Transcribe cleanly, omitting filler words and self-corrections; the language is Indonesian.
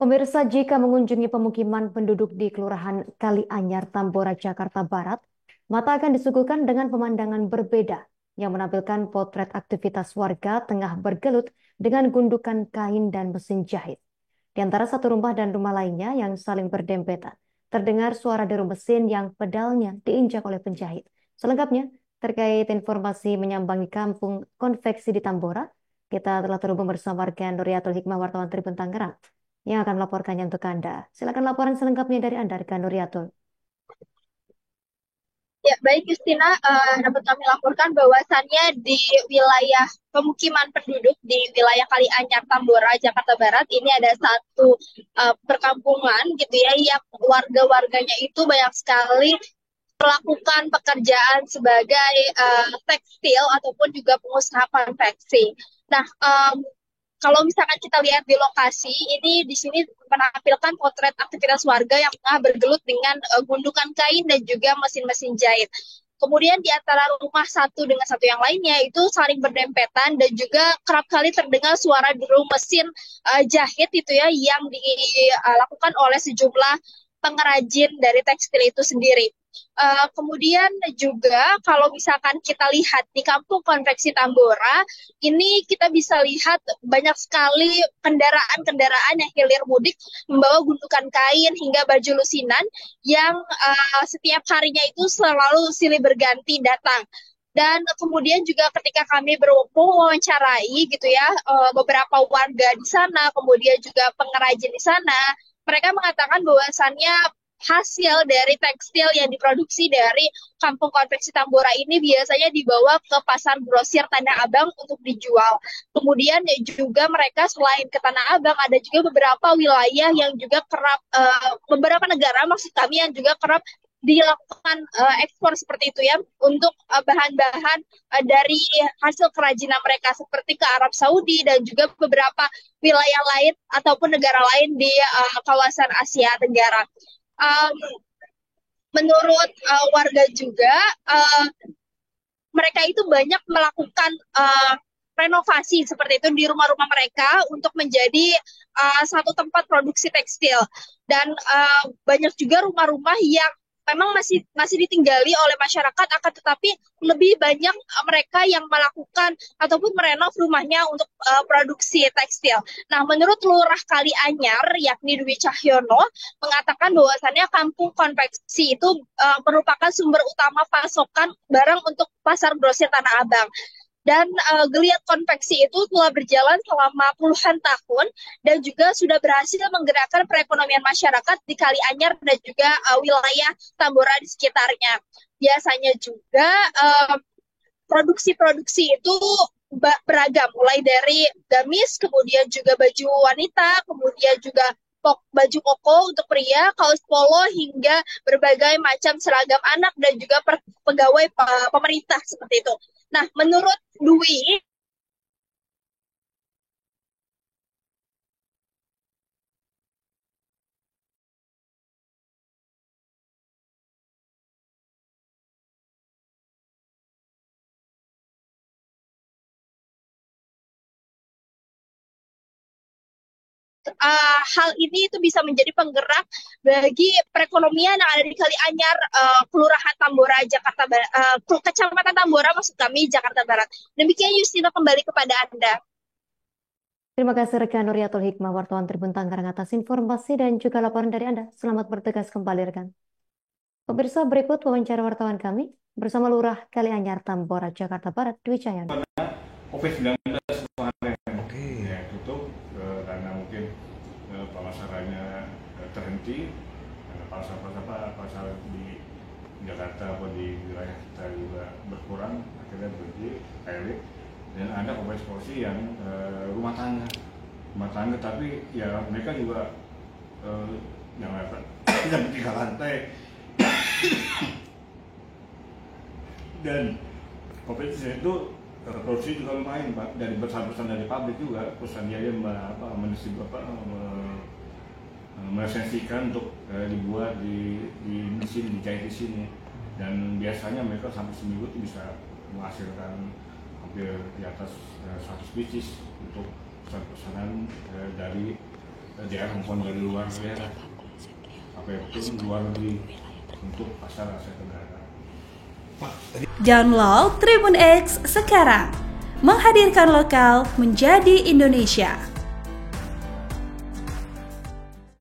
Pemirsa, jika mengunjungi pemukiman penduduk di Kelurahan Kalianyar, Tambora, Jakarta Barat, mata akan disuguhkan dengan pemandangan berbeda yang menampilkan potret aktivitas warga tengah bergelut dengan gundukan kain dan mesin jahit. Di antara satu rumah dan rumah lainnya yang saling berdempetan, terdengar suara deru mesin yang pedalnya diinjak oleh penjahit. Selengkapnya, terkait informasi menyambangi kampung konveksi di Tambora, kita telah terhubung bersama rekan Nuriatul Hikmah, wartawan Tribun Tangerang yang akan melaporkannya untuk Anda. Silakan laporan selengkapnya dari Anda, rekan Nuriatul. Ya, baik Justina, dapat kami laporkan bahwasannya di wilayah pemukiman penduduk di wilayah Kalianyar, Tambora, Jakarta Barat, ini ada satu perkampungan gitu ya, yang warga-warganya itu banyak sekali melakukan pekerjaan sebagai tekstil ataupun juga pengusaha konveksi. Nah, kalau misalkan kita lihat di lokasi, ini di sini menampilkan potret aktivitas warga yang tengah bergelut dengan gundukan kain dan juga mesin-mesin jahit. Kemudian di antara rumah satu dengan satu yang lainnya itu saling berdempetan dan juga kerap kali terdengar suara deru mesin jahit itu ya yang dilakukan oleh sejumlah pengrajin dari tekstil itu sendiri. Kemudian juga kalau misalkan kita lihat di kampung konveksi Tambora, ini kita bisa lihat banyak sekali kendaraan-kendaraan yang hilir mudik membawa gundukan kain hingga baju lusinan yang setiap harinya itu selalu silih berganti datang. Dan kemudian juga ketika kami mewawancarai gitu ya beberapa warga di sana, kemudian juga pengrajin di sana, mereka mengatakan bahwasannya hasil dari tekstil yang diproduksi dari Kampung Konveksi Tambora ini biasanya dibawa ke pasar grosir Tanah Abang untuk dijual. Kemudian juga mereka selain ke Tanah Abang ada juga beberapa wilayah yang juga kerap beberapa negara maksud kami yang juga kerap dilakukan ekspor seperti itu ya untuk bahan-bahan dari hasil kerajinan mereka seperti ke Arab Saudi dan juga beberapa wilayah lain ataupun negara lain di kawasan Asia Tenggara. Um, Menurut warga juga, uh, mereka itu banyak melakukan renovasi seperti itu di rumah-rumah mereka untuk menjadi satu tempat produksi tekstil dan banyak juga rumah-rumah yang memang masih masih ditinggali oleh masyarakat akan tetapi lebih banyak mereka yang melakukan ataupun merenov rumahnya untuk produksi tekstil. Nah, menurut Lurah Kalianyar yakni Dwi Cahyono mengatakan bahwasannya kampung konveksi itu merupakan sumber utama pasokan barang untuk pasar grosir Tanah Abang. Dan geliat konveksi itu telah berjalan selama puluhan tahun dan juga sudah berhasil menggerakkan perekonomian masyarakat di Kalianyar dan juga wilayah Tambora di sekitarnya. Biasanya juga produksi-produksi itu beragam, mulai dari gamis, kemudian juga baju wanita, kemudian juga baju koko untuk pria, kaos polo, hingga berbagai macam seragam anak dan juga pegawai pemerintah seperti itu. Nah, menurut Dwi, hal ini itu bisa menjadi penggerak bagi perekonomian yang ada di Kalianyar, Kelurahan Tambora, Jakarta Barat, Kecamatan Tambora, maksud kami, Jakarta Barat. Demikian Justina, kembali kepada Anda. Terima kasih rekan Nuriatul Hikmah, wartawan Tribun Tangerang atas informasi dan juga laporan dari Anda. Selamat bertugas kembali, rekan. Pemirsa, berikut wawancara wartawan kami bersama Lurah Kalianyar, Tambora, Jakarta Barat, Dwi Cahyono. COVID-19 kemarin ya tutup karena mungkin pemasarannya terhenti, pasar di Jakarta atau di wilayah kita juga berkurang, akhirnya berhenti elit. Dan ada profesi yang rumah tangga tapi ya mereka juga yang tidak tiga lantai dan kompetisi itu produksi juga lumayan Pak, dari besar-besar dari pabrik juga perusahaan dia meresensikan untuk dibuat di mesin, dijahit di sini, dan biasanya mereka sampai seminggu itu bisa menghasilkan hampir di atas 100 pieces untuk pesanan dari daerah maupun dari luar daerah, apapun luar negeri untuk pasar Asia Tenggara. Download Tribun X sekarang, menghadirkan lokal menjadi Indonesia.